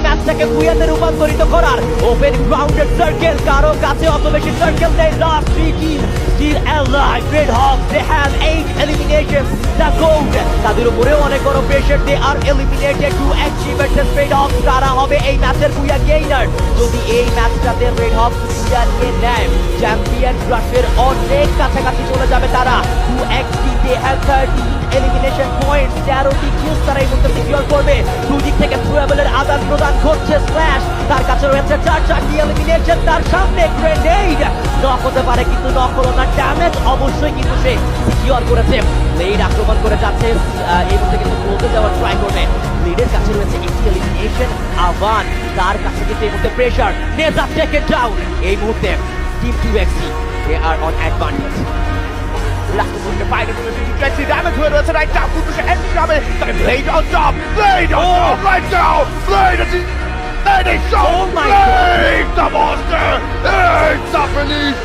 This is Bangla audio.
এই ম্যাচটাকে কুইয়াতে রূপান্তরিত করার ওপেন গ্রাউন্ডেড সার্কেল কারো কাছে অত বেশি সার্কেল নেই last 3 team still alive Red Hawks they have 8 eliminations the gold তাদের উপরেও অনেক বড় pressure they are eliminated to achieve versus Red Hawks তারা হবে এই ম্যাচের কুইয়া গেইনার যদি এই ম্যাচটাতে Red Hawks কুইয়া নিয়ে নেয় চ্যাম্পিয়ন ক্রাশের অনেক কাছাকাছি চলে যাবে তারা 2xp they have 13 elimination points 13টি kills তারা এই মুহূর্তে সিকিউর করবে দুদিক থেকে ট্রাভেলের আদান প্রদান করছে স্ল্যাশ তার কাছে রয়েছে 4টি এলিমিনেশন তার সামনে গ্রেনেড নক হতে পারে কিন্তু নক হলো না ড্যামেজ অবশ্যই কিন্তু সে সিকিউর করেছে ব্লেড আক্রমণ করে যাচ্ছে এই মুহূর্তে কিন্তু বলতে যাওয়ার ট্রাই করবে ব্লেডের কাছে রয়েছে একটি এলিমিনেশন আভান তার কাছে কিন্তু এই মুহূর্তে প্রেশার নেজা টেকেন ডাউন এই মুহূর্তে team 2xp they are on advantage Lassen uns beide durch die Grenze, damit hören wir uns ein Tag, gut, wir endlich haben, dann Blade on top, Blade on top, right now, Blade is show, Oh my Blade, the monster, it's up release,